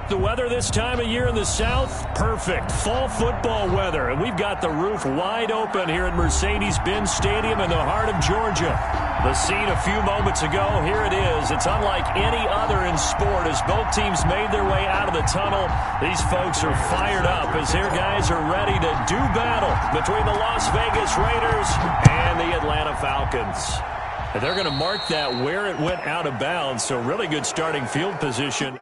The weather this time of year in the South, perfect. Fall football weather, and we've got the roof wide open here at Mercedes-Benz Stadium in the heart of Georgia. The scene a few moments ago, here it is. It's unlike any other in sport as both teams made their way out of the tunnel. These folks are fired up as their guys are ready to do battle between the Las Vegas Raiders and the Atlanta Falcons. And they're going to mark that where it went out of bounds, so really good starting field position.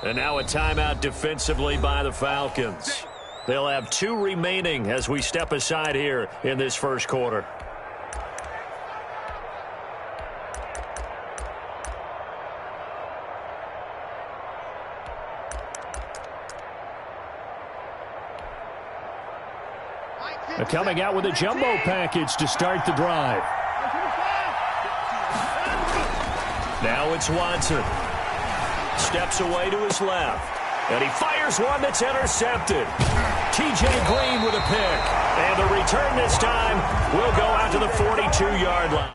And now a timeout defensively by the Falcons. They'll have 2 remaining as we step aside here in this first quarter. They're coming out with a jumbo package to start the drive. Now it's Watson. Steps away to his left. And he fires one that's intercepted. T.J. Green with a pick. And the return this time will go out to the 42-yard line.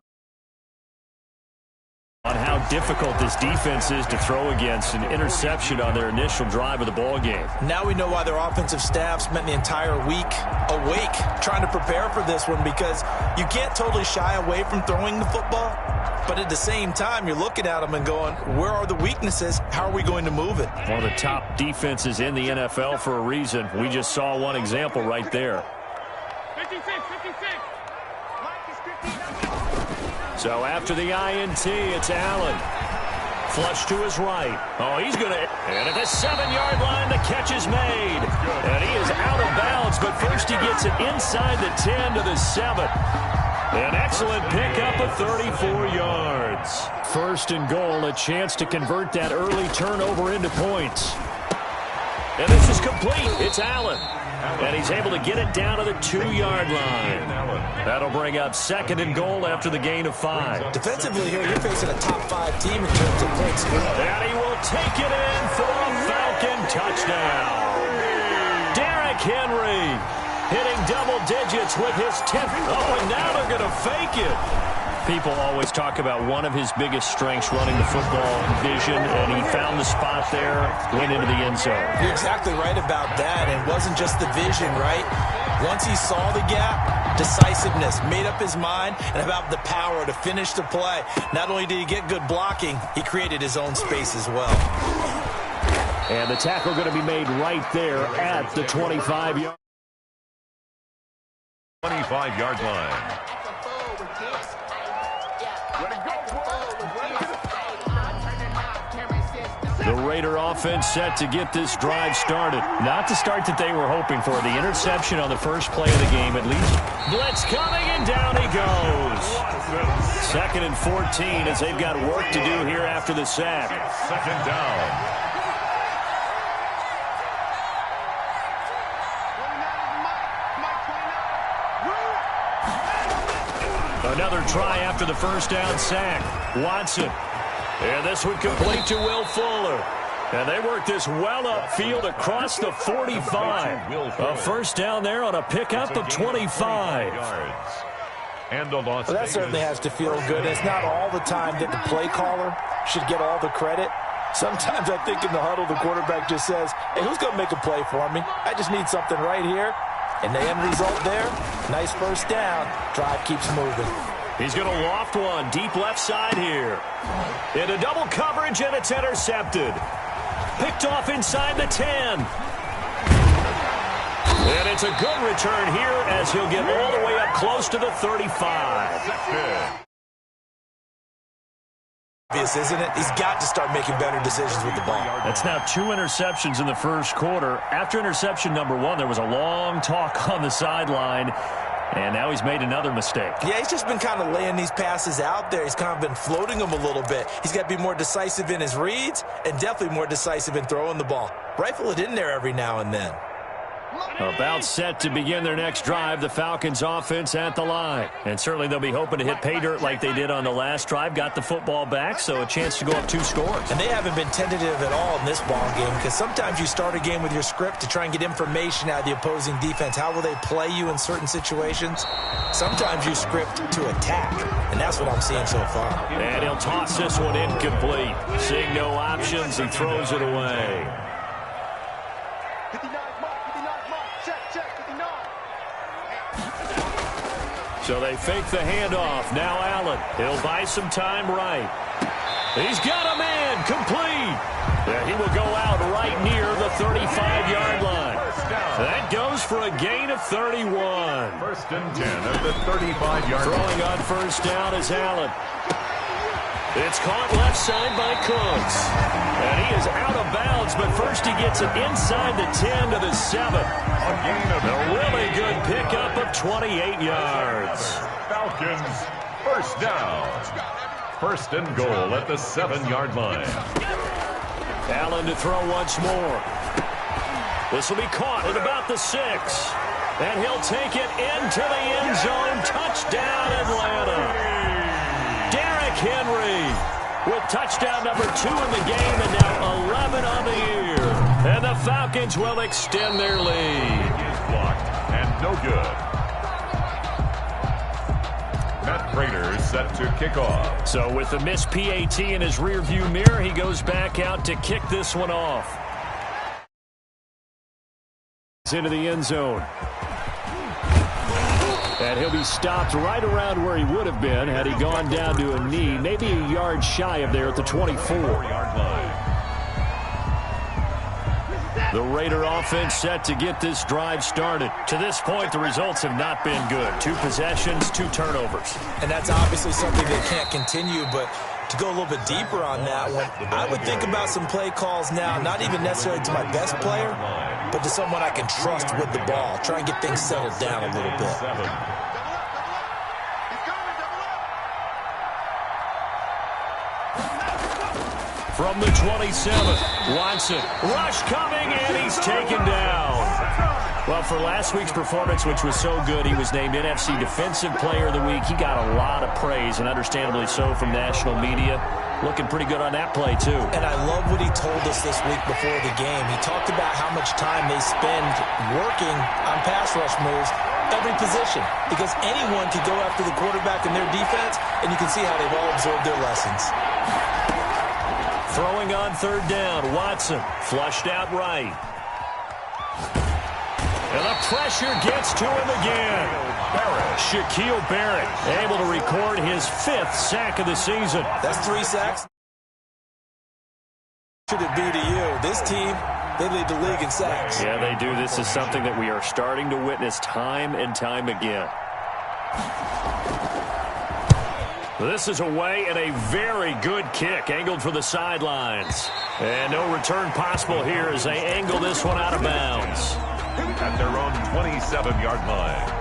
On how difficult this defense is to throw against, an interception on their initial drive of the ball game. Now we know why their offensive staff spent the entire week awake trying to prepare for this one, because you can't totally shy away from throwing the football, but at the same time you're looking at them and going, where are the weaknesses? How are we going to move it? One of the top defenses in the NFL for a reason. We just saw one example right there. 56. So after the INT, it's Allen. Flush to his right. Oh, he's going to... And at the 7-yard line, the catch is made. And he is out of bounds, but first he gets it inside the 10 to the 7. An excellent pickup of 34 yards. First and goal, a chance to convert that early turnover into points. And this is complete. It's Allen. And he's able to get it down to the 2-yard line. That'll bring up second and goal after the gain of 5. Defensively here, you're facing a top 5 team in terms of points. And he will take it in for a Falcon touchdown. Derrick Henry hitting double digits with his 10th. Oh, and now they're going to fake it. People always talk about one of his biggest strengths running the football, vision, and he found the spot there, went into the end zone. You're exactly right about that. It wasn't just the vision, right? Once he saw the gap, decisiveness, made up his mind, and about the power to finish the play. Not only did he get good blocking, he created his own space as well. And the tackle going to be made right there at the 25-yard line. The Raider offense set to get this drive started. Not the start that they were hoping for. The interception on the first play of the game, at least. Blitz coming, and down he goes. Second and 14 as they've got work to do here after the sack. Second down. Another try after the first down sack. Watson. And this one complete to Will Fuller. And they work this well upfield across the 45. A first down there on a pickup of 25. Well, that certainly has to feel good. It's not all the time that the play caller should get all the credit. Sometimes I think in the huddle, the quarterback just says, hey, who's going to make a play for me? I just need something right here. And the end result there, nice first down. Drive keeps moving. He's going to loft one deep left side here. Into double coverage, and it's intercepted. Picked off inside the 10. And it's a good return here as he'll get all the way up close to the 35. Obvious, isn't it? He's got to start making better decisions with the ball. That's now 2 interceptions in the first quarter. After interception number 1, there was a long talk on the sideline. And now he's made another mistake. Yeah, he's just been kind of laying these passes out there. He's kind of been floating them a little bit. He's got to be more decisive in his reads and definitely more decisive in throwing the ball. Rifle it in there every now and then. About set to begin their next drive, the Falcons offense at the line. And certainly they'll be hoping to hit pay dirt like they did on the last drive. Got the football back, so a chance to go up 2 scores. And they haven't been tentative at all in this ball game, because sometimes you start a game with your script to try and get information out of the opposing defense. How will they play you in certain situations? Sometimes you script to attack, and that's what I'm seeing so far. And he'll toss this one incomplete. Seeing no options, he throws it away. So they fake the handoff. Now Allen. He'll buy some time right. He's got a man. Complete. Yeah, he will go out right near the 35-yard line. That goes for a gain of 31. 1st and 10 at the 35-yard line. Throwing on 1st down is Allen. It's caught left side by Cooks. And he is out of bounds, but first he gets it inside the 10 to the 7. A really good pickup of 28 yards. Falcons, 1st down. 1st and goal at the 7-yard line. Allen to throw once more. This will be caught at about the 6. And he'll take it into the end zone. Touchdown, Atlanta. Henry with touchdown number 2 in the game and now 11 on the year. And the Falcons will extend their lead. Blocked and no good. Matt Prater set to kick off. So with the missed PAT in his rearview mirror, he goes back out to kick this one off. Into the end zone. And he'll be stopped right around where he would have been had he gone down to a knee, maybe a yard shy of there at the 24-yard line. The Raider offense set to get this drive started. To this point, the results have not been good. 2 possessions, 2 turnovers. And that's obviously something that can't continue, but to go a little bit deeper on that one, I would think about some play calls now, not even necessarily to my best player, but to someone I can trust with the ball. Try and get things settled down a little bit. From the 27th, Watson. Rush coming, and he's taken down. Well, for last week's performance, which was so good, he was named NFC Defensive Player of the Week. He got a lot of praise, and understandably so, from national media. Looking pretty good on that play, too. And I love what he told us this week before the game. He talked about how much time they spend working on pass rush moves, every position, because anyone could go after the quarterback in their defense, and you can see how they've all absorbed their lessons. Throwing on 3rd down, Watson flushed out right. And the pressure gets to him again. Shaquille Barrett able to record his 5th sack of the season. That's 3 sacks. Should it be to you? This team, they lead the league in sacks. Yeah, they do. This is something that we are starting to witness time and time again. This is away and a very good kick angled for the sidelines. And no return possible here as they angle this one out of bounds. At their own 27-yard line.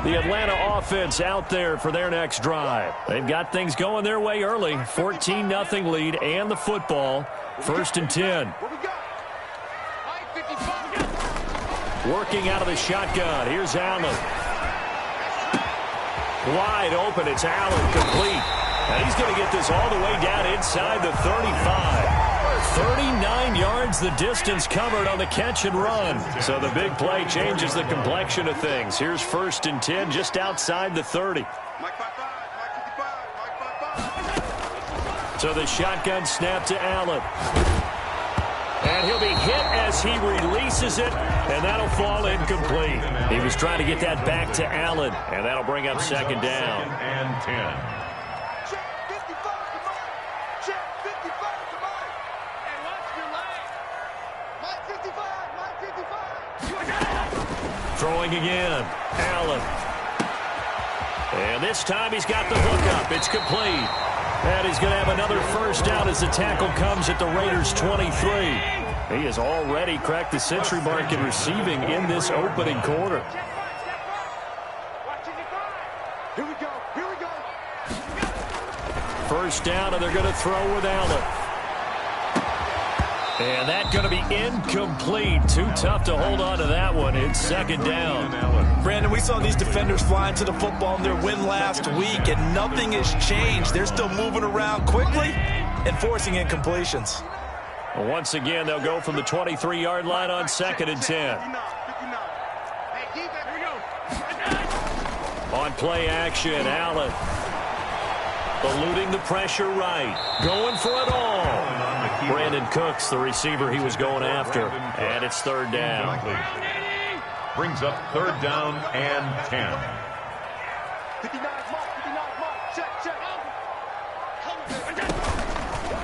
The Atlanta offense out there for their next drive. They've got things going their way early. 14-0 lead and the football. 1st and 10. Working out of the shotgun. Here's Allen. Wide open. It's Allen complete. And he's going to get this all the way down inside the 35. 39 yards the distance covered on the catch and run. So the big play changes the complexion of things. Here's 1st and 10 just outside the 30. So the shotgun snap to Allen. And he'll be hit as he releases it, and that'll fall incomplete. He was trying to get that back to Allen, and that'll bring up 2nd down. 2nd and 10. Throwing again, Allen. And this time he's got the hookup. It's complete. And he's going to have another 1st down as the tackle comes at the Raiders' 23. He has already cracked the century mark in receiving in this opening quarter. Here we go. Here we go. first down, and they're going to throw with Allen. And that's going to be incomplete. Too tough to hold on to that one. It's second down. Brandon, we saw these defenders flying to the football in their win last week, and nothing has changed. They're still moving around quickly and forcing incompletions. Once again, they'll go from the 23-yard line on 2nd and 10. On play action, Allen eluding the pressure right. Going for it all. Brandon Cooks, the receiver he was going after. And it's third down. Brings up third down and 10.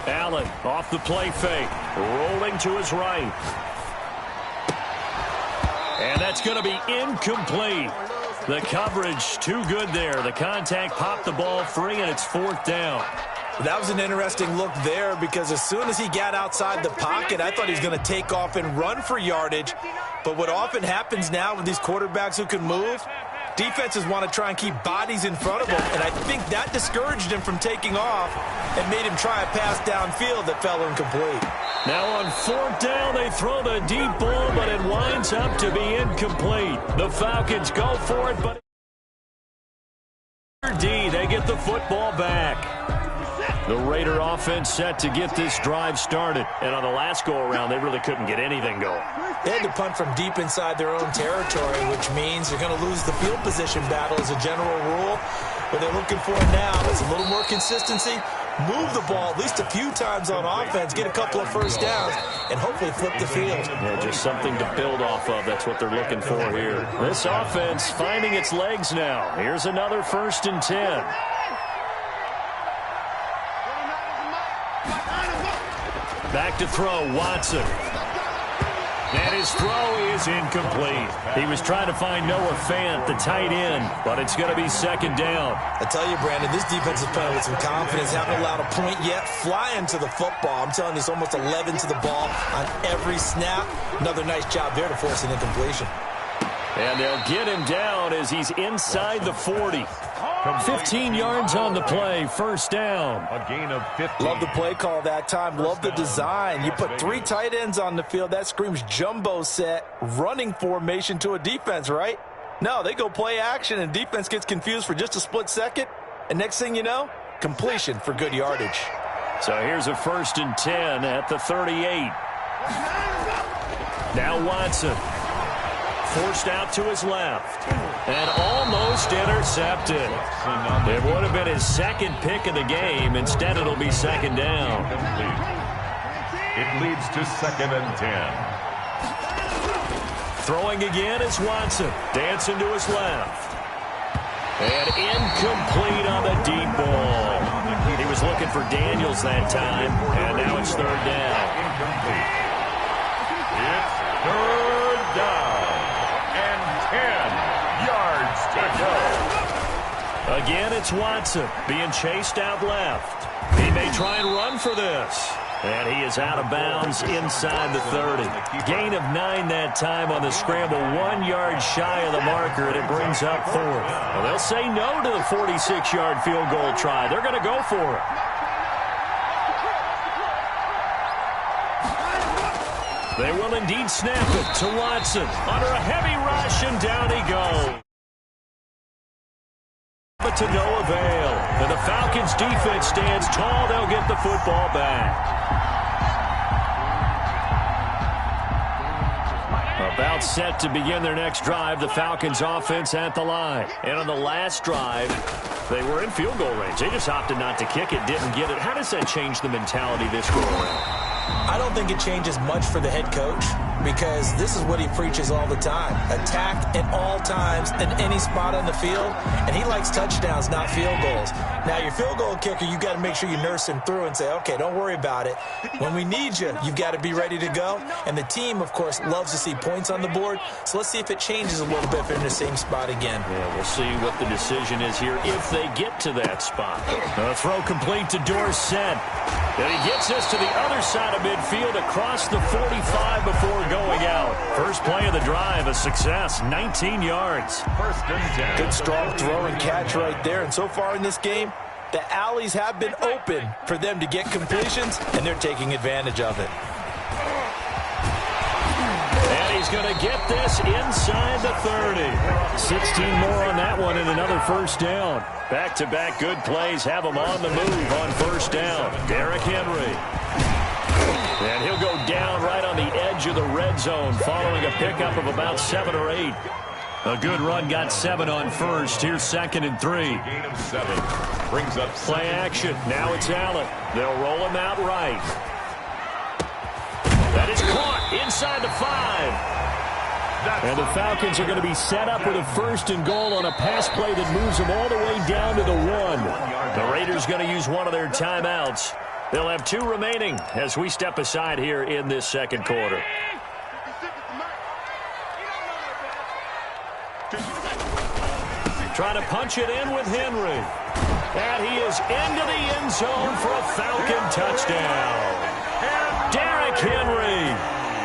Allen off the play fake. Rolling to his right. And that's going to be incomplete. The coverage too good there. The contact popped the ball free, and it's fourth down. That was an interesting look there because as soon as he got outside the pocket, I thought he was going to take off and run for yardage. But what often happens now with these quarterbacks who can move, defenses want to try and keep bodies in front of them, and I think that discouraged him from taking off and made him try a pass downfield that fell incomplete. Now on fourth down, they throw the deep ball, but it winds up to be incomplete. The Falcons go for it, but they get the football back. The Raider offense set to get this drive started. And on the last go-around, they really couldn't get anything going. They had to punt from deep inside their own territory, which means they're going to lose the field position battle as a general rule. What they're looking for now is a little more consistency, move the ball at least a few times on offense, get a couple of first downs, and hopefully flip the field. Yeah, just something to build off of. That's what they're looking for here. This offense finding its legs now. Here's another 1st and 10. Back to throw, Watson. And his throw is incomplete. He was trying to find Noah Fant, the tight end, but it's going to be second down. I tell you, Brandon, this defense is playing with some confidence. Haven't allowed a point yet. Flying to the football. I'm telling you, it's almost 11 to the ball on every snap. Another nice job there to force an incompletion. And they'll get him down as he's inside the 40. 15 yards on the play, first down. A gain of 15. Love the play call that time. Love the design. You put 3 tight ends on the field. That screams jumbo set, running formation to a defense, right? No, they go play action, and defense gets confused for just a split second. And next thing you know, completion for good yardage. So here's a 1st and 10 at the 38. Now Watson. Forced out to his left. And almost intercepted. It would have been his second pick of the game. Instead, it'll be second down. It leads to 2nd and 10. Throwing again is Watson. Dancing to his left. And incomplete on the deep ball. He was looking for Daniels that time. And now it's third down. Incomplete. It's third down. 10 yards to go. Again, it's Watson being chased out left. He may try and run for this. And he is out of bounds inside the 30. Gain of 9 that time on the scramble. 1 yard shy of the marker, and it brings up 4th. Well, they'll say no to the 46-yard field goal try. They're going to go for it. They will indeed snap it to Watson. Under a heavy rush, and down he goes. But to no avail. And the Falcons' defense stands tall. They'll get the football back. About set to begin their next drive. The Falcons' offense at the line. And on the last drive, they were in field goal range. They just opted not to kick it, didn't get it. How does that change the mentality this go around? I don't think it changes much for the head coach because this is what he preaches all the time. Attack at all times in any spot on the field, and he likes touchdowns, not field goals. Now, your field goal kicker, you got to make sure you nurse him through and say, okay, don't worry about it. When we need you, you've got to be ready to go. And the team, of course, loves to see points on the board. So let's see if it changes a little bit if they're in the same spot again. Yeah, we'll see what the decision is here if they get to that spot. A throw complete to Dorsett. And he gets us to the other side of midfield across the 45 before going out. First play of the drive, a success, 19 yards. 1st and 10. Good strong throw and catch right there. And so far in this game, The alleys have been open for them to get completions, and they're taking advantage of it. And he's going to get this inside the 30. 16 more on that one and another first down. Back-to-back good plays have him on the move on first down. Derrick Henry. And he'll go down right on the edge of the red zone following a pickup of about 7 or 8. A good run got 7 on first. Here's 2nd and 3. Gain of 7. Brings up play action. Now it's Allen. They'll roll him out right. That is caught inside the 5. And the Falcons are going to be set up with a 1st and goal on a pass play that moves them all the way down to the 1. The Raiders going to use one of their timeouts. They'll have 2 remaining as we step aside here in this second quarter. Trying to punch it in with Henry. And he is into the end zone for a Falcon touchdown. Derrick Henry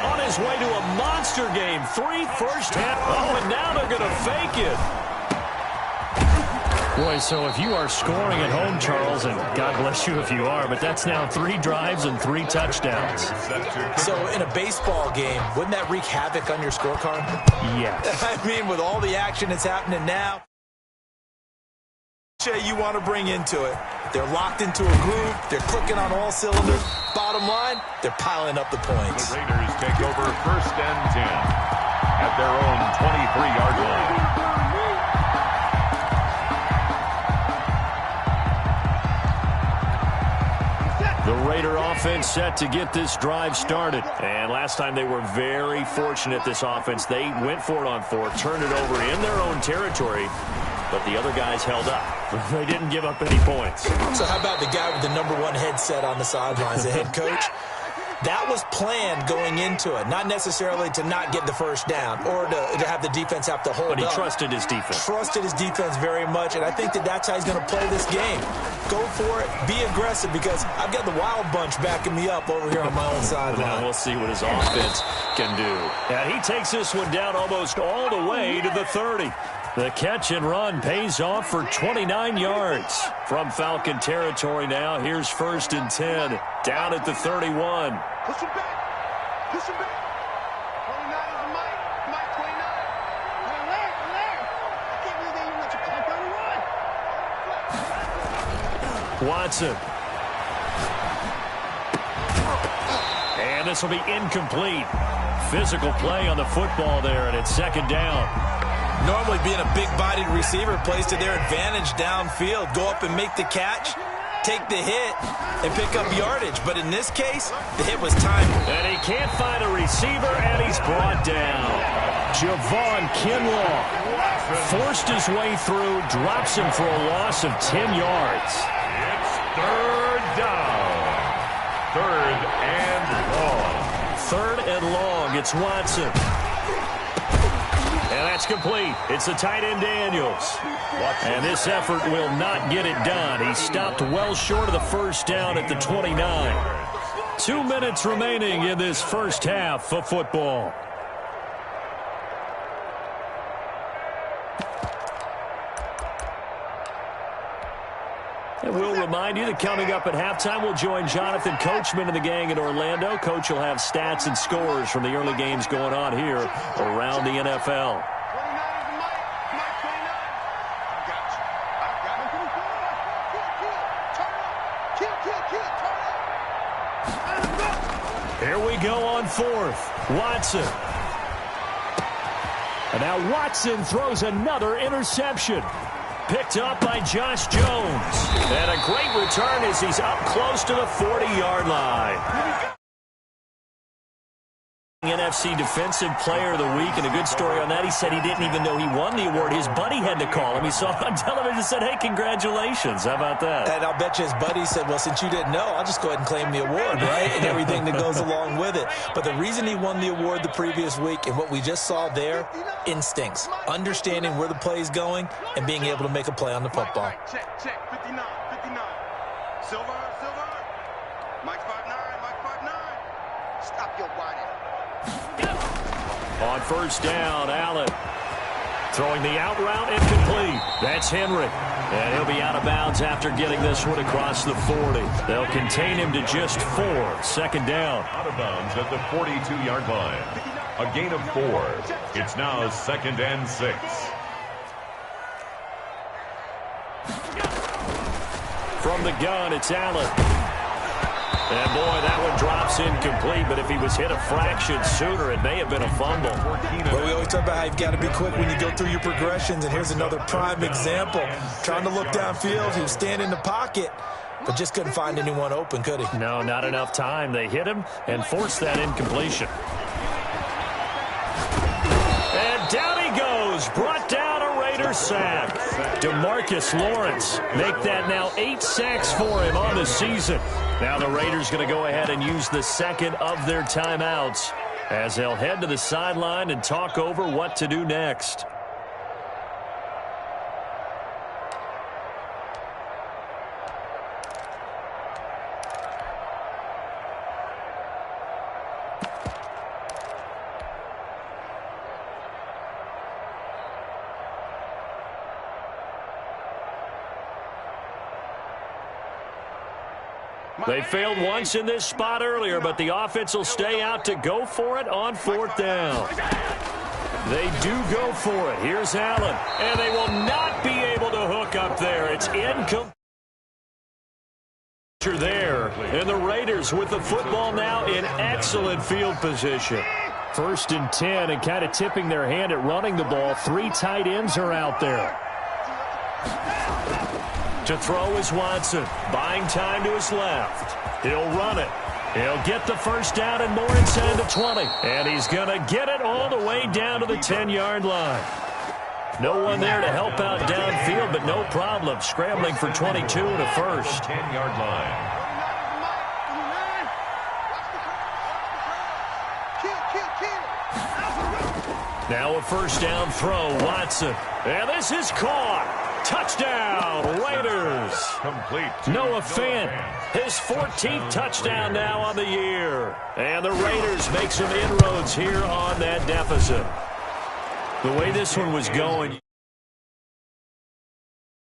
on his way to a monster game. 3 first half. Oh, and now they're going to fake it. Boy, so if you are scoring at home, Charles, and God bless you if you are, but that's now 3 drives and 3 touchdowns. So in a baseball game, wouldn't that wreak havoc on your scorecard? Yes. I mean, with all the action that's happening now, you want to bring into it. They're locked into a groove. They're clicking on all cylinders. Bottom line, they're piling up the points. The Raiders take over 1st and 10 at their own 23-yard line. The Raider offense set to get this drive started. And last time they were very fortunate, this offense. They went for it on 4, turned it over in their own territory, but the other guys held up. They didn't give up any points. So how about the guy with the #1 headset on the sidelines, the head coach? That was planned going into it, not necessarily to not get the first down or to have the defense have to hold up. But he trusted his defense. Trusted his defense very much, and I think that's how he's going to play this game. Go for it. Be aggressive, because I've got the wild bunch backing me up over here on my own sideline. We'll see what his offense can do. And he takes this one down almost all the way to the 30. The catch and run pays off for 29 yards. From Falcon territory now, here's 1st and 10. Down at the 31. Push him back. Push him back. 29 is a Mike 29. Larry. I can't believe they even let you come down and run. Watson. And this will be incomplete. Physical play on the football there, and it's 2nd down. Normally being a big-bodied receiver plays to their advantage downfield. Go up and make the catch, take the hit, and pick up yardage. But in this case, the hit was timely. And he can't find a receiver, and he's brought down. Javon Kinlaw forced his way through, drops him for a loss of 10 yards. It's 3rd down. 3rd and long. 3rd and long. It's Watson. And that's complete. It's the tight end Daniels. And this effort will not get it done. He stopped well short of the first down at the 29. 2 minutes remaining in this first half of football. And we'll remind you that coming up at halftime, we'll join Jonathan Coachman and the gang in Orlando. Coach will have stats and scores from the early games going on here around the NFL. 29 is a Mike 29. I got you. Turn up. Kill. Here we go on 4th. Watson. And now Watson throws another interception. Picked up by Josh Jones. And a great return as he's up close to the 40-yard line. NFC Defensive Player of the Week, and a good story on that. He said he didn't even know he won the award. His buddy had to call him. He saw it on television and said, hey, congratulations. How about that? And I'll bet you his buddy said, well, since you didn't know, I'll just go ahead and claim the award, right? And everything that goes along with it. But the reason he won the award the previous week, and what we just saw there, instincts. Understanding where the play is going and being able to make a play on the football. Check. 59. Silver. Mike 5'9. Stop your body. On first down, Allen throwing the out route incomplete. That's Henry. And he'll be out of bounds after getting this one across the 40. They'll contain him to just 4. 2nd down. Out of bounds at the 42-yard line. A gain of 4. It's now 2nd and 6. From the gun, it's Allen. And, boy, that one drops incomplete, but if he was hit a fraction sooner, it may have been a fumble. Well, we always talk about how you've got to be quick when you go through your progressions, and here's another prime example. Trying to look downfield, he was standing in the pocket, but just couldn't find anyone open, could he? No, not enough time. They hit him and forced that incompletion. And down he goes, brought down a Raider sack. DeMarcus Lawrence make that now 8 sacks for him on the season. Now the Raiders going to go ahead and use the second of their timeouts as they'll head to the sideline and talk over what to do next. They failed once in this spot earlier, but the offense will stay out to go for it on 4th down. They do go for it. Here's Allen, and they will not be able to hook up there. It's incomplete there, and the Raiders with the football now in excellent field position. 1st and 10, and kind of tipping their hand at running the ball. 3 tight ends are out there. To throw is Watson, buying time to his left. He'll run it. He'll get the 1st down and more inside the 20. And he's going to get it all the way down to the 10-yard line. No one there to help out downfield, but no problem. Scrambling for 22 and a 1st. 10-yard line. Now a 1st down throw, Watson. And this is caught. Touchdown, Raiders. Complete. Noah Fant, his 14th touchdown now on the year. And the Raiders make some inroads here on that deficit. The way this one was going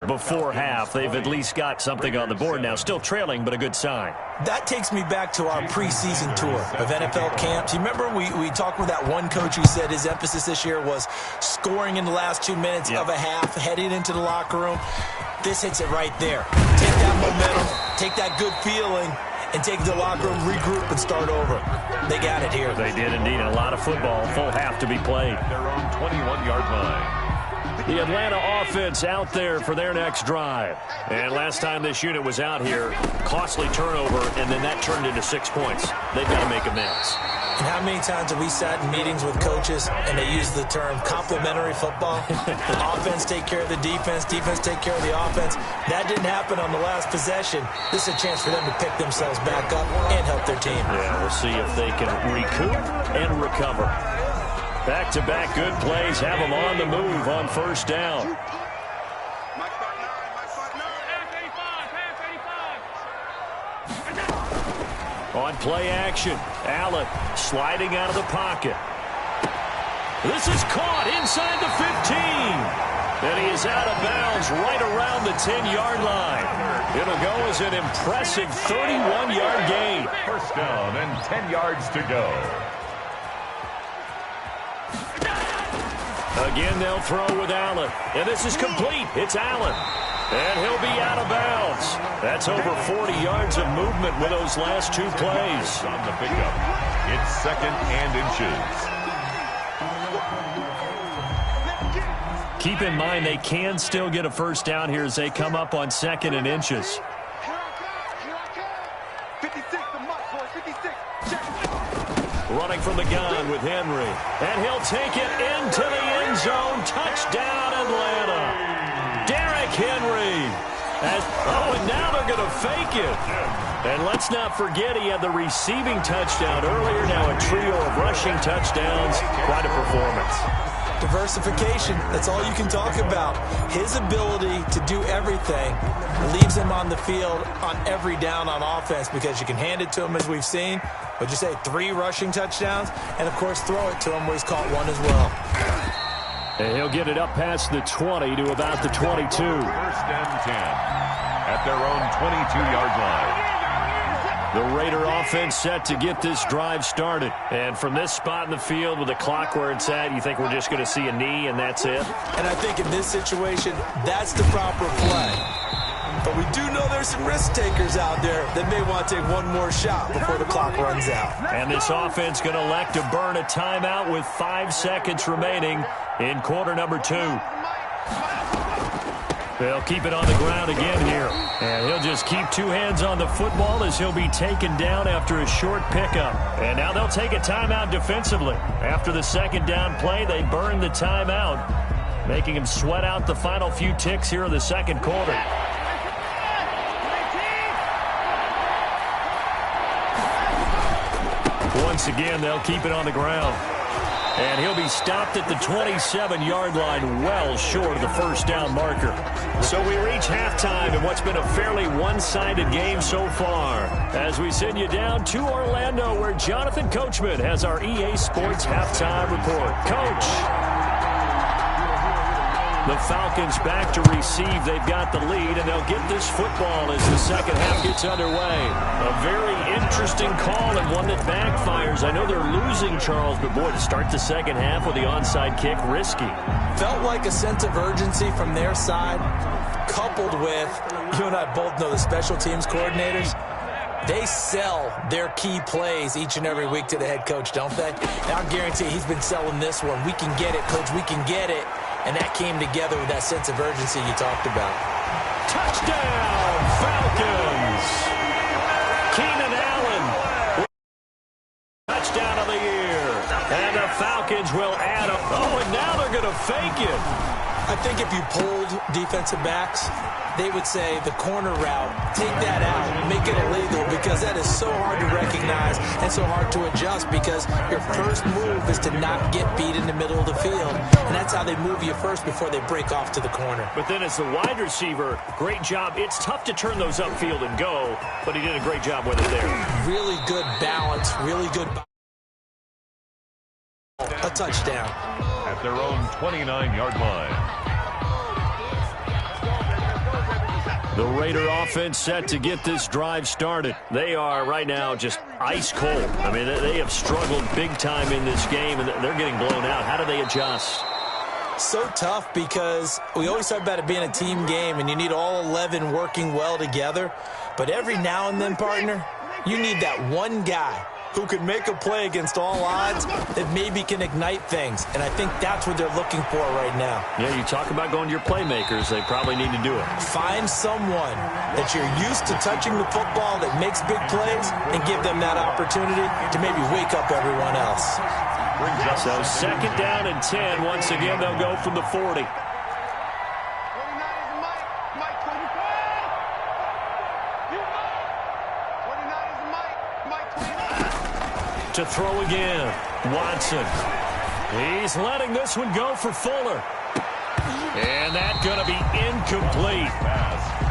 before half, they've at least got something on the board now. Still trailing, but a good sign. That takes me back to our preseason tour of NFL camps. You remember we talked with that one coach who said his emphasis this year was scoring in the last 2 minutes of a half, heading into the locker room. This hits it right there. Take that momentum, take that good feeling, and take the locker room, regroup, and start over. They got it here. They did indeed. A lot of football, full half to be played. Their own 21-yard line. The Atlanta offense out there for their next drive. And last time this unit was out here, costly turnover, and then that turned into 6 points. They've got to make amends. And how many times have we sat in meetings with coaches and they use the term complementary football? Offense take care of the defense, defense take care of the offense. That didn't happen on the last possession. This is a chance for them to pick themselves back up and help their team. Yeah, we'll see if they can recoup and recover. Back-to-back good plays have them on the move on 1st down. On play action, Allen sliding out of the pocket. This is caught inside the 15. And he is out of bounds right around the 10-yard line. It'll go as an impressive 31-yard gain. 1st down and 10 yards to go. Again, they'll throw with Allen. And this is complete. It's Allen. And he'll be out of bounds. That's over 40 yards of movement with those last 2 plays. On the pickup, it's 2nd and inches. Keep in mind they can still get a 1st down here as they come up on 2nd and inches. 56, the mark, boy, 56. Running from the gun with Henry. And he'll take it into the end zone. Touchdown, Atlanta. Derrick Henry. And now they're going to fake it. And let's not forget he had the receiving touchdown earlier. Now a trio of rushing touchdowns. Quite a performance. Diversification, that's all you can talk about. His ability to do everything leaves him on the field on every down on offense because you can hand it to him as we've seen. What'd you say, 3 rushing touchdowns? And, of course, throw it to him where he's caught 1 as well. And he'll get it up past the 20 to about the 22. First and 10 at their own 22-yard line. The Raider offense set to get this drive started. And from this spot in the field with the clock where it's at, you think we're just going to see a knee and that's it? And I think in this situation, that's the proper play. But we do know there's some risk takers out there that may want to take one more shot before the clock runs out. And this offense going to elect to burn a timeout with 5 seconds remaining in quarter number 2. They'll keep it on the ground again here. And he'll just keep 2 hands on the football as he'll be taken down after a short pickup. And now they'll take a timeout defensively. After the second down play, they burn the timeout, making him sweat out the final few ticks here in the second quarter. Once again, they'll keep it on the ground. And he'll be stopped at the 27-yard line, well short of the first down marker. So we reach halftime in what's been a fairly one-sided game so far, as we send you down to Orlando, where Jonathan Coachman has our EA Sports halftime report. Coach. The Falcons back to receive. They've got the lead, and they'll get this football as the second half gets underway. A very interesting call and one that backfires. I know they're losing, Charles, but boy, to start the second half with the onside kick, risky. Felt like a sense of urgency from their side, coupled with, you and I both know the special teams coordinators, they sell their key plays each and every week to the head coach, don't they? Now, I guarantee he's been selling this one. We can get it, coach, we can get it. And that came together with that sense of urgency you talked about. Touchdown, Falcons! Keenan Allen. Touchdown of the year. And the Falcons will add up. Oh, and now they're going to fake it. I think if you pulled defensive backs, they would say the corner route, take that out, make it illegal, because that is so hard to recognize and so hard to adjust, because your first move is to not get beat in the middle of the field, and that's how they move you first before they break off to the corner. But then as the wide receiver, great job. It's tough to turn those upfield and go, but he did a great job with it there. Really good balance, really good. A touchdown. At their own 29-yard line. The Raider offense set to get this drive started. They are right now just ice cold. I mean, they have struggled big time in this game, and they're getting blown out. How do they adjust? So tough, because we always talk about it being a team game, and you need all 11 working well together. But every now and then, partner, you need that one guy who can make a play against all odds that maybe can ignite things. And I think that's what they're looking for right now. Yeah, you talk about going to your playmakers. They probably need to do it. Find someone that you're used to touching the football that makes big plays and give them that opportunity to maybe wake up everyone else. So second down and 10. Once again, they'll go from the 40. To throw again, Watson. He's letting this one go for Fuller. And that's going to be incomplete.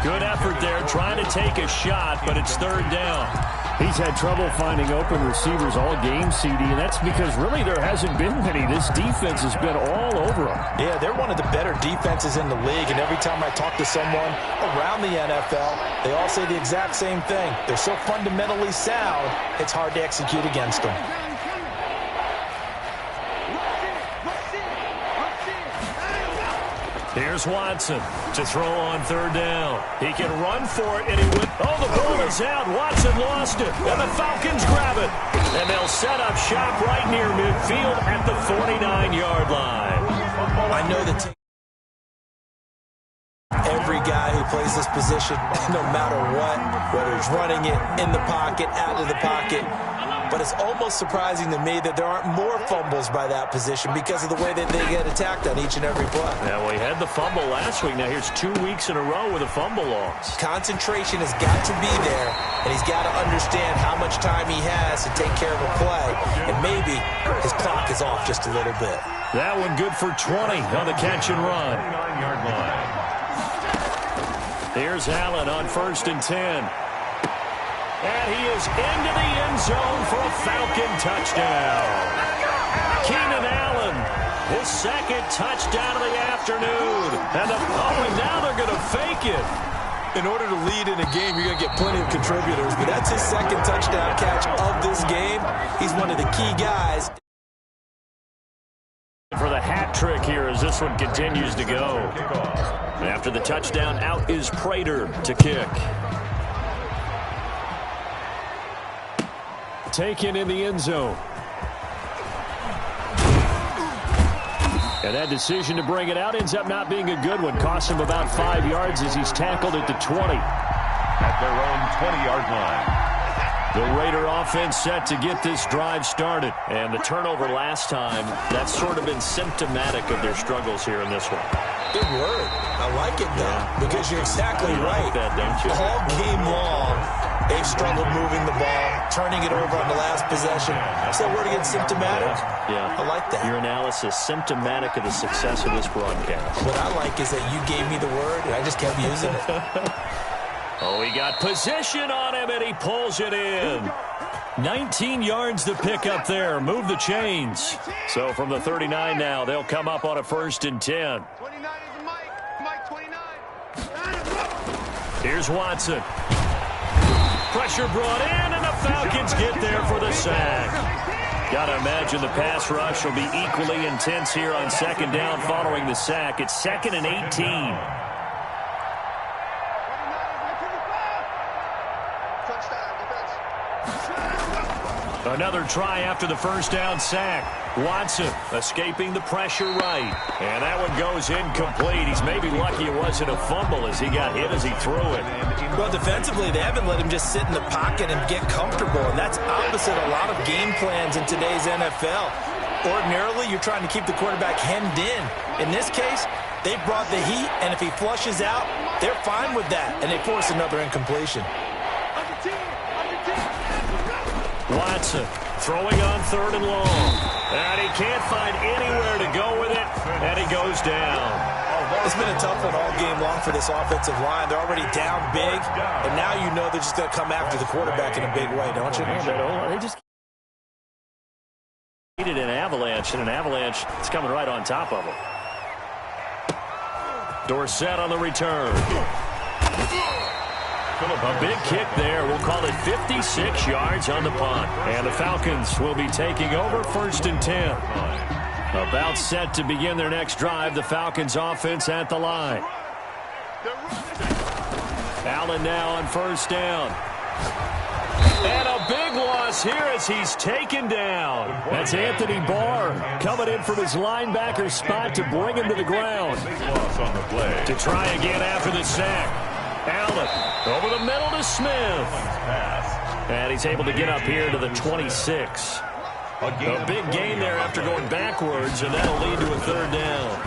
Good effort there, trying to take a shot, but it's third down. He's had trouble finding open receivers all game, CD, and that's because really there hasn't been many. This defense has been all over him. Yeah, they're one of the better defenses in the league, and every time I talk to someone around the NFL, they all say the exact same thing. They're so fundamentally sound, it's hard to execute against them. Here's Watson to throw on third down. He can run for it, and he went. Oh, the ball is out. Watson lost it, and the Falcons grab it. And they'll set up shop right near midfield at the 49-yard line. I know that every guy who plays this position, no matter what, whether he's running it, in the pocket, out of the pocket, but it's almost surprising to me that there aren't more fumbles by that position because of the way that they get attacked on each and every play. Yeah, well, he had the fumble last week. Now here's 2 weeks in a row with a fumble loss. Concentration has got to be there, and he's got to understand how much time he has to take care of a play, and maybe his clock is off just a little bit. That one good for 20 on the catch and run. 9-yard line. Here's Allen on 1st and 10. And he is into the end zone for a Falcon touchdown. Keenan Allen his second touchdown of the afternoon. And now they're going to fake it. In order to lead in a game, you're going to get plenty of contributors, but that's his second touchdown catch of this game. He's one of the key guys. For the hat trick here as this one continues to go. After the touchdown, out is Prater to kick. Taken in the end zone. And that decision to bring it out ends up not being a good one. Cost him about 5 yards as he's tackled at the 20. At their own 20-yard line. The Raider offense set to get this drive started. And the turnover last time, that's sort of been symptomatic of their struggles here in this one. Good word. I like it, though, because you're exactly right. Like that, don't you? All game long, they've struggled moving the ball, turning it over on the last possession. Is that word again, symptomatic? Yeah. I like that. Your analysis, symptomatic of the success of this broadcast. What I like is that you gave me the word, and I just kept using it. Oh, he got position on him, and he pulls it in. 19 yards to pick up there. Move the chains. So from the 39 now, they'll come up on a 1st and 10. 29 is Mike 29. Here's Watson. Pressure brought in, and the Falcons get there for the sack. Got to imagine the pass rush will be equally intense here on 2nd down following the sack. It's 2nd and 18. Another try after the 1st down sack. Watson escaping the pressure right. And that one goes incomplete. He's maybe lucky it wasn't a fumble as he got hit as he threw it. Well, defensively, they haven't let him just sit in the pocket and get comfortable. And that's opposite a lot of game plans in today's NFL. Ordinarily, you're trying to keep the quarterback hemmed in. In this case, they brought the heat, and if he flushes out, they're fine with that. And they force another incompletion. Watson throwing on 3rd and long. And he can't find anywhere to go with it. And he goes down. It's been a tough one all game long for this offensive line. They're already down big. And now you know they're just going to come after the quarterback in a big way, don't you? They just needed an avalanche. And an avalanche is coming right on top of them. Dorsett on the return. A big kick there. We'll call it 56 yards on the punt. And the Falcons will be taking over 1st and 10. About set to begin their next drive. The Falcons offense at the line. Allen now on 1st down. And a big loss here as he's taken down. That's Anthony Barr coming in from his linebacker spot to bring him to the ground. To try again after the sack. Allen over the middle to Smith. And he's able to get up here to the 26. A big gain there after going backwards, and that'll lead to a 3rd down.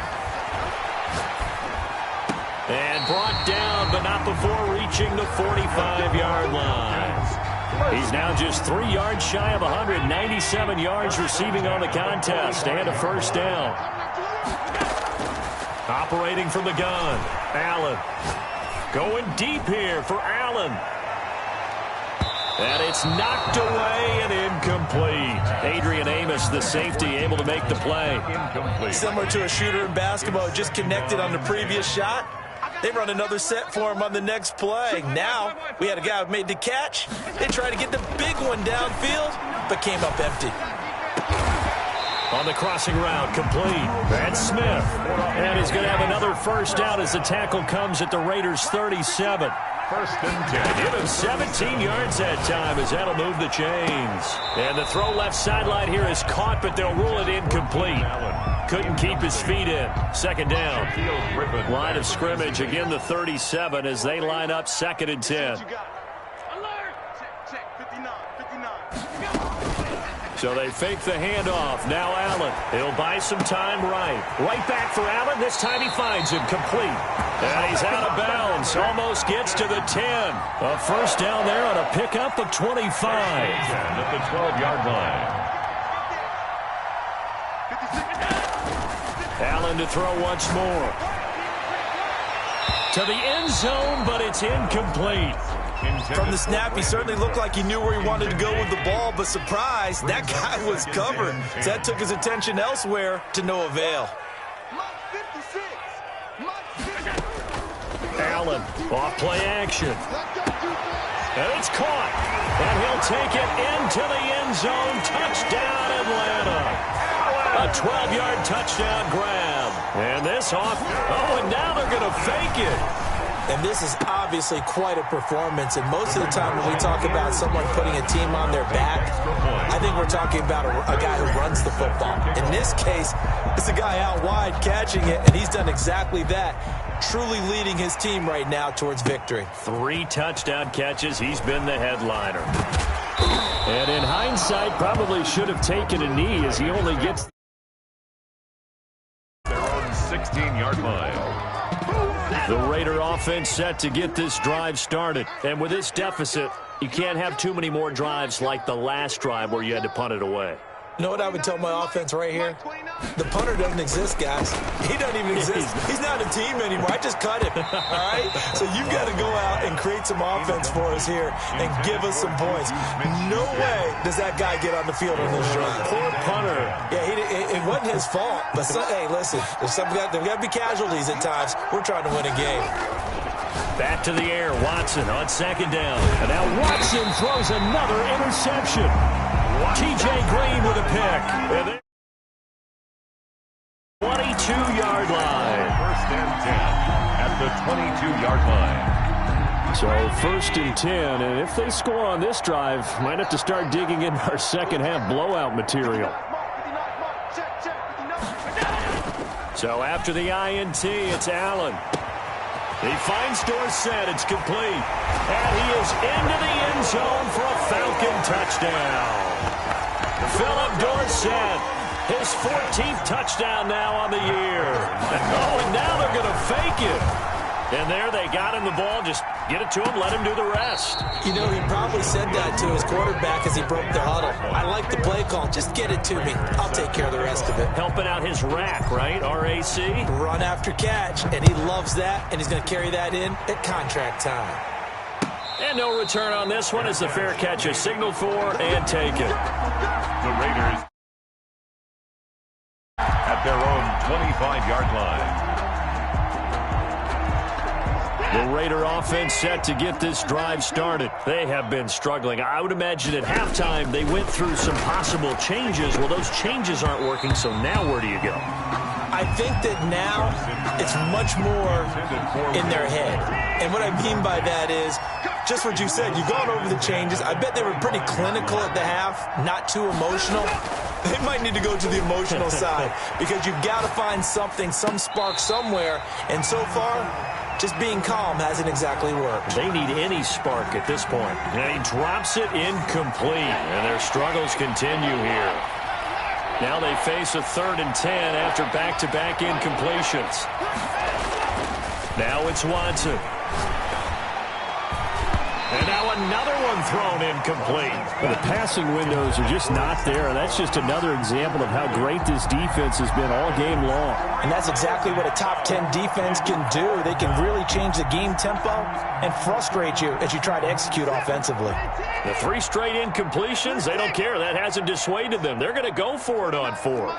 And brought down, but not before reaching the 45-yard line. He's now just 3 yards shy of 197 yards receiving on the contest, and a 1st down. Operating from the gun, Allen. Going deep here for Allen. And it's knocked away and incomplete. Adrian Amos, the safety, able to make the play. Similar to a shooter in basketball, just connected on the previous shot. They run another set for him on the next play. Now, we had a guy who made the catch. They tried to get the big one downfield, but came up empty. On the crossing route, complete. And Smith. And he's going to have another 1st down as the tackle comes at the Raiders' 37. 1st and 10. Give him 17 yards that time as that'll move the chains. And the throw left sideline here is caught, but they'll rule it incomplete. Couldn't keep his feet in. 2nd down. Line of scrimmage, again the 37 as they line up 2nd and 10. So they fake the handoff. Now Allen. He'll buy some time right. Right back for Allen. This time he finds him complete. And he's out of bounds. Almost gets to the 10. A 1st down there on a pickup of 25. At the 12-yard line. Allen to throw once more. To the end zone, but it's incomplete. From the snap, he certainly looked like he knew where he wanted to go with the ball, but surprise, that guy was covered. So that took his attention elsewhere to no avail. Allen, off play action. And it's caught. And he'll take it into the end zone. Touchdown, Atlanta. A 12-yard touchdown grab. And this off. Oh, and now they're going to fake it. And this is obviously quite a performance. And most of the time when we talk about someone putting a team on their back, I think we're talking about a guy who runs the football. In this case, it's a guy out wide catching it, and he's done exactly that, truly leading his team right now towards victory. 3 touchdown catches. He's been the headliner. And in hindsight, probably should have taken a knee as he only gets their own 16-yard line. The Raider offense set to get this drive started. And with this deficit, you can't have too many more drives like the last drive where you had to punt it away. You know what I would tell my offense right here? The punter doesn't exist, guys. He doesn't even exist. He's not a team anymore. I just cut him, all right? So you've got to go out and create some offense for us here and give us some points. No way does that guy get on the field on this drive. Poor punter. Yeah, it wasn't his fault. But, hey, listen, there's got to be casualties at times. We're trying to win a game. Back to the air, Watson on second down. And now Watson throws another interception. T.J. Green with a pick. 22-yard line. First and 10 at the 22-yard line. So first and 10, and if they score on this drive, might have to start digging in our second half blowout material. So after the INT, it's Allen. He finds Dorsett. It's complete. And he is into the end zone for a Falcon touchdown. Philip Dorsett, his 14th touchdown now on the year. Oh, and now they're going to fake it. And there they got him the ball. Just get it to him, let him do the rest. You know, he probably said that to his quarterback as he broke the huddle. I like the play call. Just get it to me. I'll take care of the rest of it. Helping out his rack, right? R-A-C? Run after catch, and he loves that, and he's going to carry that in at contract time. And no return on this one as the fair catch is signaled for and taken. The Raiders at their own 25-yard line. The Raider offense set to get this drive started. They have been struggling. I would imagine at halftime they went through some possible changes. Well, those changes aren't working, so now where do you go? I think that now it's much more in their head. And what I mean by that is just what you said. You've gone over the changes. I bet they were pretty clinical at the half, not too emotional. They might need to go to the emotional side because you've got to find something, some spark somewhere. And so far, just being calm hasn't exactly worked. They need any spark at this point. And he drops it incomplete. And their struggles continue here. Now they face a 3rd and 10 after back-to-back incompletions. Now it's Watson. And now another one thrown incomplete. The passing windows are just not there, and that's just another example of how great this defense has been all game long. And that's exactly what a top 10 defense can do. They can really change the game tempo and frustrate you as you try to execute offensively. The 3 straight incompletions, they don't care. That hasn't dissuaded them. They're going to go for it on 4th.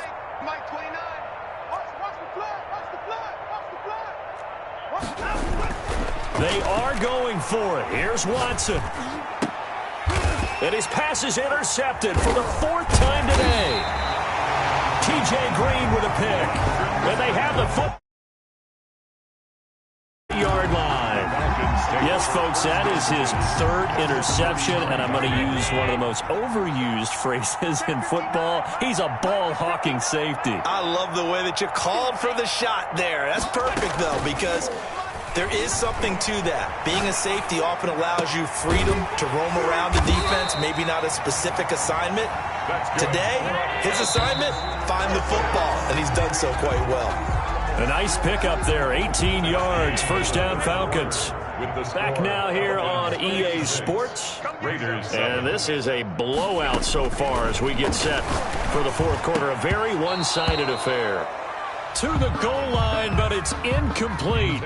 They are going for it. Here's Watson. And his pass is intercepted for the 4th time today. T.J. Green with a pick. And they have the 4-yard line. Yes, folks, that is his 3rd interception, and I'm going to use one of the most overused phrases in football. He's a ball-hawking safety. I love the way that you called for the shot there. That's perfect, though, because there is something to that. Being a safety often allows you freedom to roam around the defense, maybe not a specific assignment. Today, his assignment, find the football, and he's done so quite well. A nice pickup there, 18 yards, 1st down Falcons. Back now here on EA Sports. And this is a blowout so far as we get set for the 4th quarter. A very one-sided affair. To the goal line, but it's incomplete.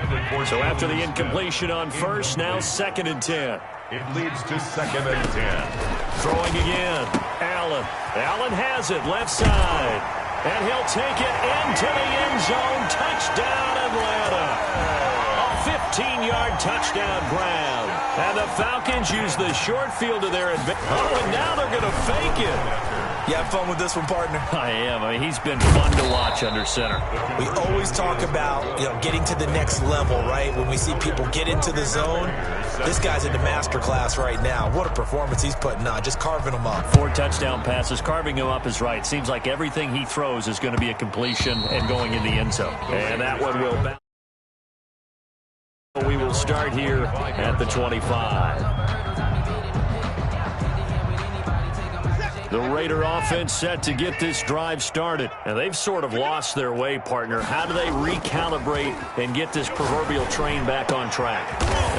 So after the incompletion on 1st, now 2nd and 10. It leads to 2nd and 10. Throwing again. Allen. Allen has it, left side. And he'll take it into the end zone. Touchdown, Atlanta. A 15-yard touchdown grab. And the Falcons use the short field to their advantage. Oh, and now they're going to fake it. You have fun with this one, partner? I am. I mean, he's been fun to watch under center. We always talk about, getting to the next level, right? When we see people get into the zone, this guy's in the master class right now. What a performance he's putting on, just carving them up. 4 touchdown passes. Carving him up is right. Seems like everything he throws is going to be a completion and going in the end zone. And that one will bounce. We will start here at the 25. The Raider offense set to get this drive started. And they've sort of lost their way, partner. How do they recalibrate and get this proverbial train back on track?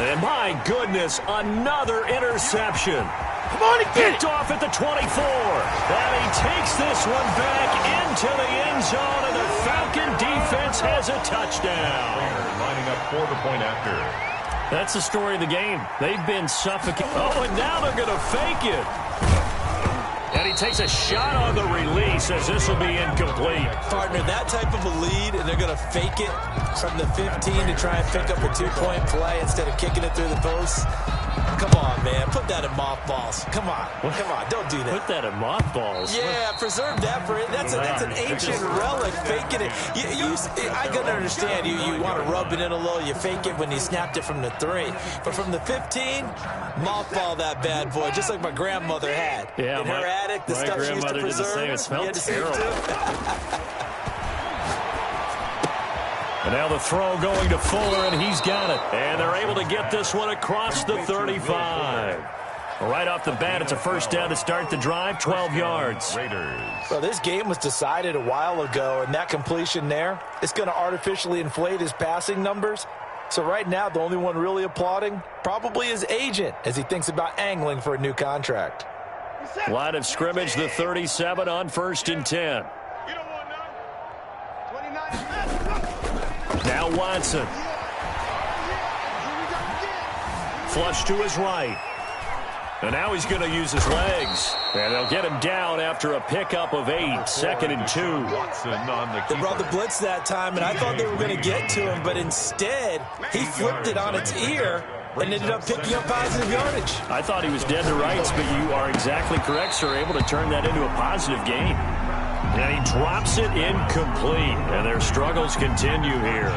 And my goodness, another interception. Come on and get it. Picked off at the 24. And he takes this one back into the end zone, and the Falcon defense has a touchdown. Lining up for the point after. That's the story of the game. They've been suffocating. Oh, and now they're going to fake it. And he takes a shot on the release as this will be incomplete. Partner, that type of a lead, and they're going to fake it from the 15 to try and pick up a 2-point play instead of kicking it through the post. Come on, man. Put that in mothballs. Come on. Come on. Don't do that. Put that in mothballs? Yeah, preserve that for it. That's an ancient relic. Faking it. I can understand. You want to rub it in a little. You fake it when you snapped it from the 3. But from the 15, mothball that bad boy, just like my grandmother had. Yeah, in her attic, the stuff she used to preserve. Did the same. It smelled terrible. And now the throw going to Fuller, and he's got it. And they're able to get this one across the 35. Right off the bat, it's a first down to start the drive, 12 yards. Raiders. Well, this game was decided a while ago, and that completion there, it's going to artificially inflate his passing numbers. So right now, the only one really applauding probably his agent as he thinks about angling for a new contract. Line of scrimmage, the 37 on 1st and 10. Now Watson. Flush to his right. And now he's going to use his legs. And they'll get him down after a pickup of 8. 2nd and 2. Watson on the keeper. They brought the blitz that time, and I thought they were going to get to him, but instead, he flipped it on its ear and ended up picking up positive yardage. I thought he was dead to rights, but you are exactly correct, sir. Able to turn that into a positive gain. And he drops it incomplete. And their struggles continue here.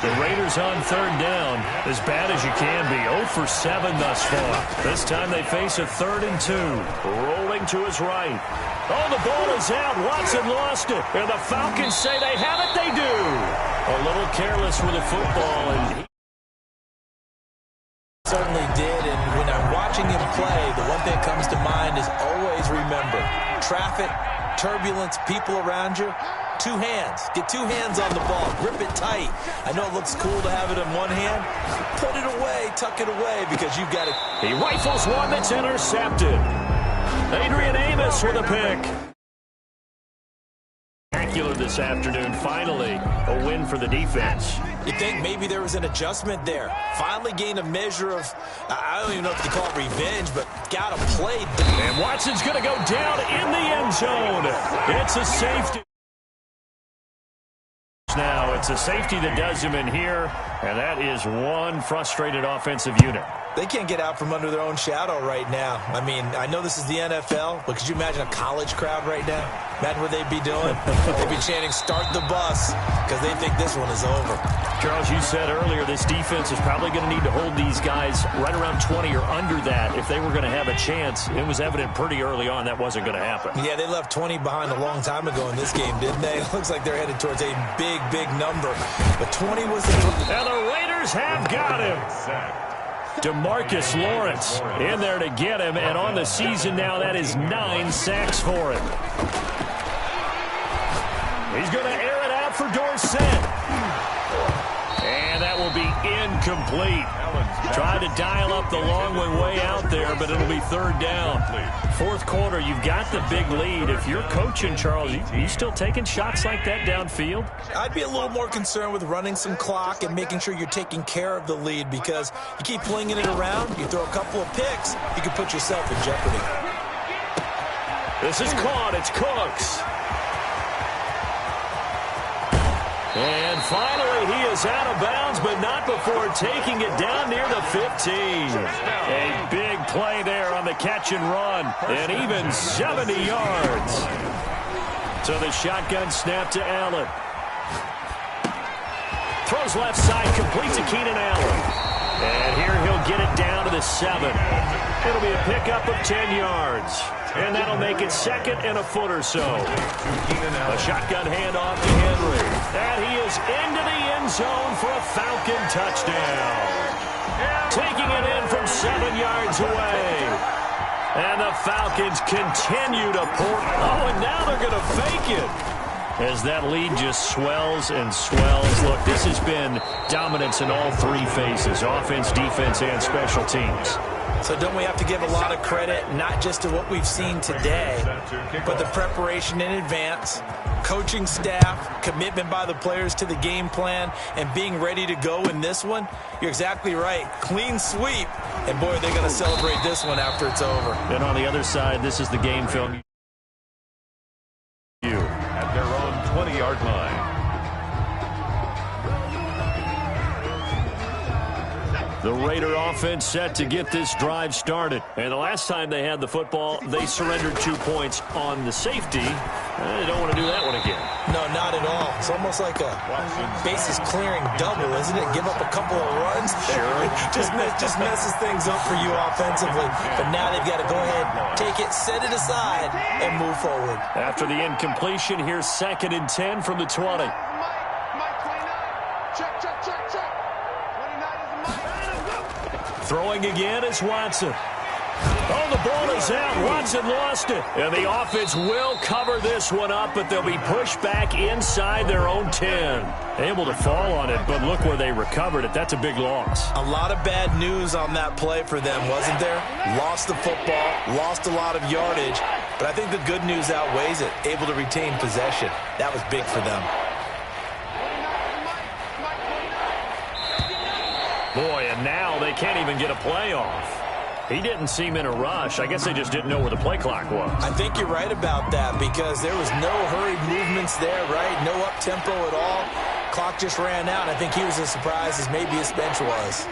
The Raiders on 3rd down. As bad as you can be. 0 for 7 thus far. This time they face a 3rd and 2. Rolling to his right. Oh, the ball is out. Watson lost it. And the Falcons say they have it. They do. A little careless with the football. And certainly did. And when I'm watching him play, the one thing that comes to mind is always remember traffic, turbulence, people around you. 2 hands. Get 2 hands on the ball. Grip it tight. I know it looks cool to have it in one hand. Put it away. Tuck it away because you've got it. He rifles one that's intercepted. Adrian Amos with a pick. This afternoon, finally a win for the defense. You think maybe there was an adjustment there. Finally gained a measure of, I don't even know if you call it revenge, but got him played. And Watson's going to go down in the end zone. It's a safety. Now it's a safety that does him in here, and that is one frustrated offensive unit. They can't get out from under their own shadow right now. I mean, I know this is the NFL, but could you imagine a college crowd right now? Imagine what they'd be doing. They'd be chanting, "Start the bus," because they think this one is over. Charles, you said earlier this defense is probably going to need to hold these guys right around 20 or under that if they were going to have a chance. It was evident pretty early on that wasn't going to happen. Yeah, they left 20 behind a long time ago in this game, didn't they? It looks like they're headed towards a big, big number. But 20 was the... And the Raiders have got him. DeMarcus Lawrence in there to get him, and on the season now, that is 9 sacks for him. He's going to air it out for Dorsett. And that will be incomplete. Tried to dial up the long way out there, but it'll be third down. Fourth quarter, you've got the big lead. If you're coaching, Charles, you still taking shots like that downfield? I'd be a little more concerned with running some clock and making sure you're taking care of the lead, because you keep flinging it around, you throw a couple of picks, you can put yourself in jeopardy. This is caught. It's Cooks. And finally, he is out of bounds, but not before taking it down near the 15. A big play there on the catch and run, and even 70 yards. So the shotgun snap to Allen. Throws left side, completes to Keenan Allen. And here he'll get it down to the 7. It'll be a pickup of 10 yards. And that'll make it second and a foot or so. A shotgun handoff to Henry. And he is into the end zone for a Falcon touchdown. Taking it in from 7 yards away. And the Falcons continue to pour. Oh, and now they're going to fake it. As that lead just swells and swells. Look, this has been dominance in all three phases. Offense, defense, and special teams. So don't we have to give a lot of credit, not just to what we've seen today, but the preparation in advance, coaching staff, commitment by the players to the game plan, and being ready to go in this one? You're exactly right. Clean sweep. And, boy, they're going to celebrate this one after it's over. And on the other side, this is the game film. At their own 20-yard line. The Raider offense set to get this drive started. And the last time they had the football, they surrendered 2 points on the safety. They don't want to do that one again. No, not at all. It's almost like a bases clearing double, isn't it? Give up a couple of runs. Sure. just messes things up for you offensively. But now they've got to go ahead, take it, set it aside, and move forward. After the incompletion, here's 2nd and 10 from the 20. Throwing again is Watson. Oh, the ball is out. Watson lost it. And the offense will cover this one up, but they'll be pushed back inside their own 10. Able to fall on it, but look where they recovered it. That's a big loss. A lot of bad news on that play for them, wasn't there? Lost the football, lost a lot of yardage, but I think the good news outweighs it. Able to retain possession. That was big for them. Boy, and now they can't even get a play off. He didn't seem in a rush. I guess they just didn't know where the play clock was. I think you're right about that, because there was no hurried movements there, right? No up-tempo at all. Clock just ran out. I think he was as surprised as maybe his bench was.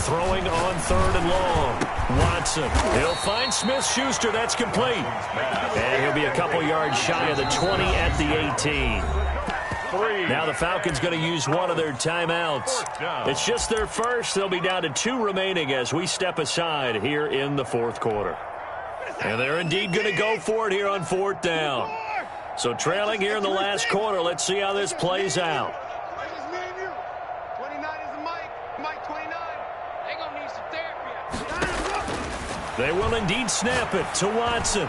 Throwing on 3rd and long. Watson. He'll find Smith-Schuster. That's complete. And he'll be a couple yards shy of the 20 at the 18. Now the Falcons going to use one of their timeouts. It's just their first. They'll be down to 2 remaining as we step aside here in the fourth quarter. And they're indeed going to go for it here on 4th down. So trailing here in the last quarter. Let's see how this plays out. They will indeed snap it to Watson.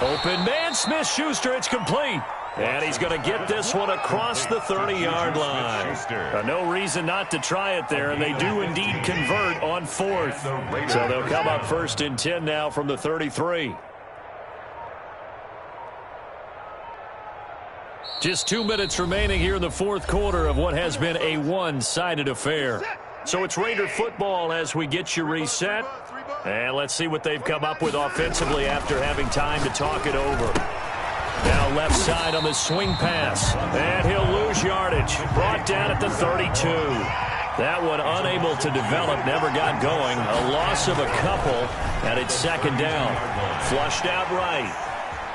Open man, Smith-Schuster, it's complete. And he's going to get this one across the 30-yard line. No reason not to try it there, and they do indeed convert on 4th. So they'll come up 1st and 10 now from the 33. Just 2 minutes remaining here in the fourth quarter of what has been a one-sided affair. So it's Raider football as we get you reset. And let's see what they've come up with offensively after having time to talk it over. Now left side on the swing pass. And he'll lose yardage. Brought down at the 32. That one unable to develop, never got going. A loss of a couple, and it's 2nd down. Flushed out right.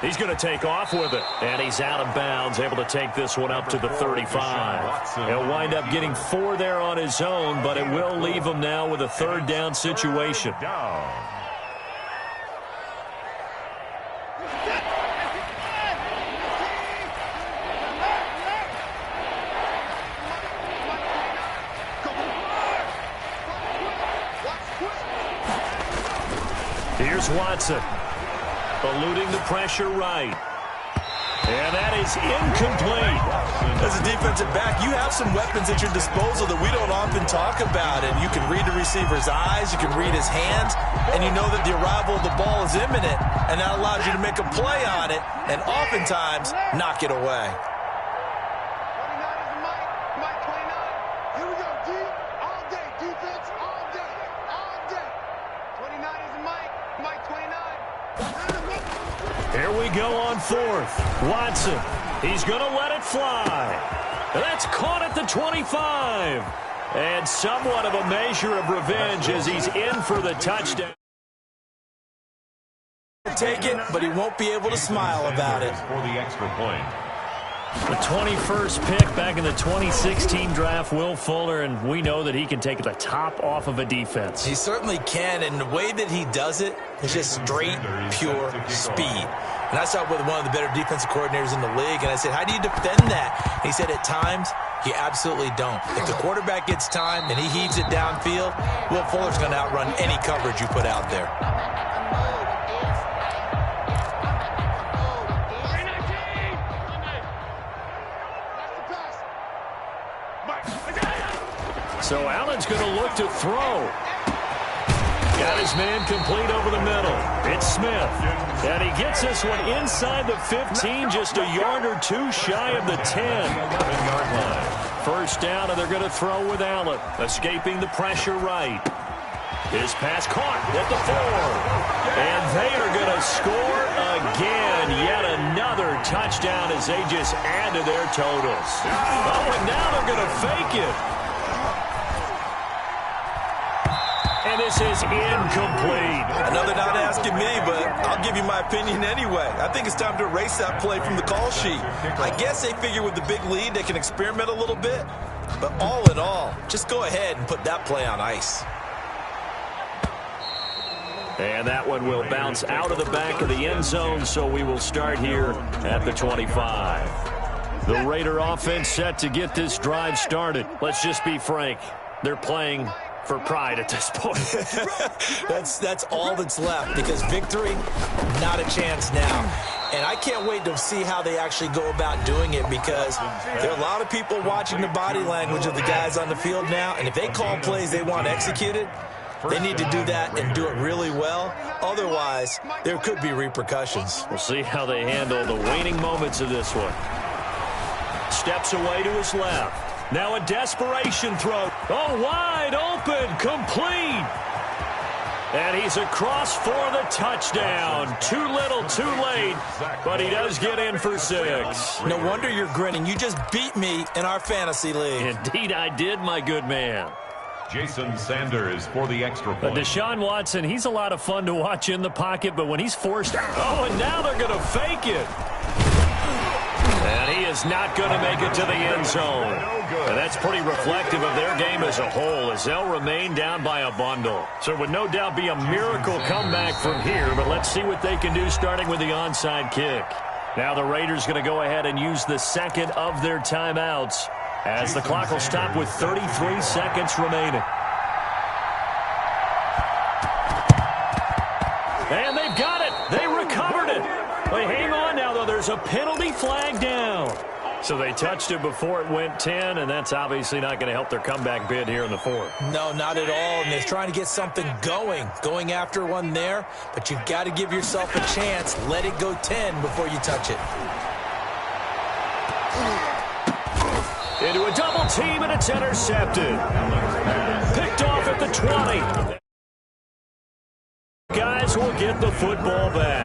He's going to take off with it, and he's out of bounds, able to take this one up to the 35. He'll wind up getting 4 there on his own, but it will leave him now with a 3rd down situation. Here's Watson. Eluding the pressure right. And that is incomplete. As a defensive back, you have some weapons at your disposal that we don't often talk about. And you can read the receiver's eyes, you can read his hands, and you know that the arrival of the ball is imminent, and that allows you to make a play on it and oftentimes knock it away. 29 is the Mike. Mike 29. Here we go, D. All day. Defense all day. All day. 29 is the Mike. Mike 29. Here we go on fourth. Watson. He's going to let it fly. That's caught at the 25. And somewhat of a measure of revenge as he's in for the touchdown. Take it, but he won't be able to smile about it. For the extra point. The 21st pick back in the 2016 draft, Will Fuller, and we know that he can take the top off of a defense. He certainly can, and the way that he does it is just straight, pure speed. And I saw it with one of the better defensive coordinators in the league, and I said, how do you defend that? And he said, at times, you absolutely don't. If the quarterback gets time and he heaves it downfield, Will Fuller's going to outrun any coverage you put out there. So Allen's going to look to throw. Got his man complete over the middle. It's Smith. And he gets this one inside the 15, just a yard or two shy of the 10-yard line. First down, and they're going to throw with Allen. Escaping the pressure right. His pass caught at the 4. And they are going to score again. Yet another touchdown as they just add to their totals. Oh, and now they're going to fake it. And this is incomplete. Another not asking me, but I'll give you my opinion anyway. I think it's time to erase that play from the call sheet. I guess they figure with the big lead they can experiment a little bit. But all in all, just go ahead and put that play on ice. And that one will bounce out of the back of the end zone, so we will start here at the 25. The Raider offense set to get this drive started. Let's just be frank. They're playing for pride at this point. That's all that's left, because victory, not a chance now. And I can't wait to see how they actually go about doing it, because there are a lot of people watching the body language of the guys on the field now, and if they call plays they want executed, they need to do that and do it really well. Otherwise, there could be repercussions. We'll see how they handle the waning moments of this one. Steps away to his left. Now a desperation throw. Oh, wide open, complete. And he's across for the touchdown. Too little, too late, but he does get in for 6. No wonder you're grinning. You just beat me in our fantasy league. Indeed I did, my good man. Jason Sanders for the extra point. Deshaun Watson, he's a lot of fun to watch in the pocket, but when he's forced out. Oh, and now they're going to fake it. And he is not going to make it to the end zone. And that's pretty reflective of their game as a whole, as they'll remain down by a bundle. So it would no doubt be a miracle comeback from here, but let's see what they can do starting with the onside kick. Now the Raiders going to go ahead and use the second of their timeouts, as the clock will stop with 33 seconds remaining. And they've got it. They recovered it. They hang on now, though. There's a penalty flag down. So they touched it before it went 10, and that's obviously not going to help their comeback bid here in the 4th. No, not at all, and they're trying to get something going after one there, but you've got to give yourself a chance. Let it go 10 before you touch it. Into a double team, and it's intercepted. Picked off at the 20. Guys will get the football back.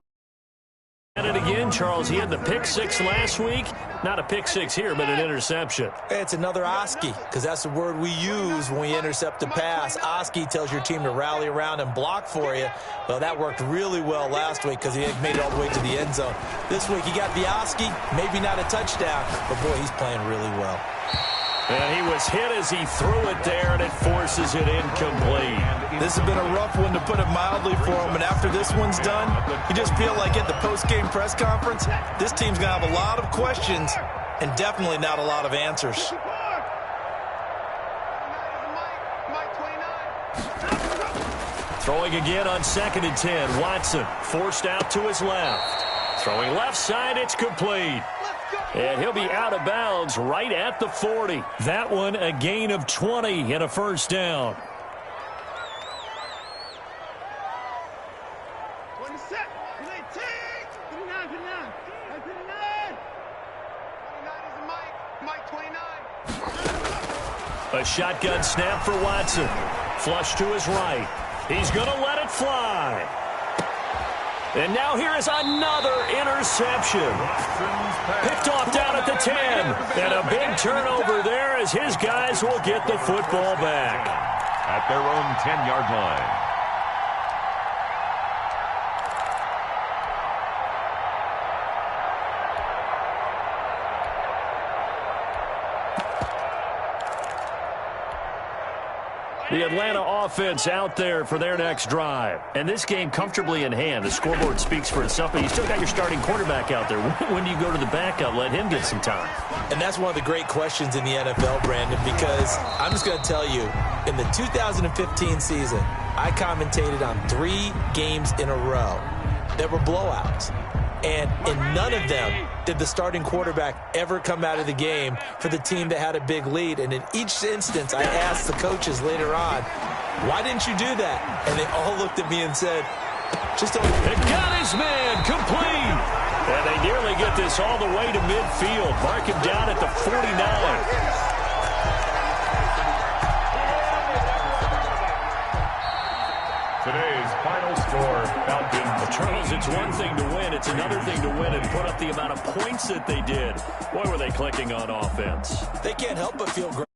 At it again, Charles. He had the pick 6 last week. Not a pick 6 here, but an interception. It's another Oski, because that's the word we use when we intercept a pass. Oski tells your team to rally around and block for you. Well, that worked really well last week because he made it all the way to the end zone. This week he got the Oski, maybe not a touchdown, but boy, he's playing really well. And he was hit as he threw it there, and it forces it incomplete. This has been a rough one, to put it mildly, for him. And after this one's done, you just feel like at the post-game press conference, this team's going to have a lot of questions and definitely not a lot of answers. Throwing again on 2nd and 10. Watson forced out to his left. Throwing left side, it's complete. And he'll be out of bounds right at the 40. That one a gain of 20 and a first down. 27, 29, 29. Mike 29. A shotgun snap for Watson. Flush to his right. He's going to let it fly. And now here is another interception. Picked off down at the 10. And a big turnover there as his guys will get the football back. At their own 10-yard line. The Atlanta offense out there for their next drive. And this game comfortably in hand. The scoreboard speaks for itself, but you still got your starting quarterback out there. When do you go to the backup? Let him get some time. And that's one of the great questions in the NFL, Brandon, because I'm just going to tell you, in the 2015 season, I commentated on 3 games in a row that were blowouts. And in none of them did the starting quarterback ever come out of the game for the team that had a big lead. And in each instance, I asked the coaches later on, why didn't you do that? And they all looked at me and said, just don't. It got his man complete. And they nearly get this all the way to midfield. Mark him down at the 49. Today's final score, Falcons. Well, Charles, it's one thing to win. It's another thing to win and put up the amount of points that they did. Boy, were they clicking on offense. They can't help but feel great.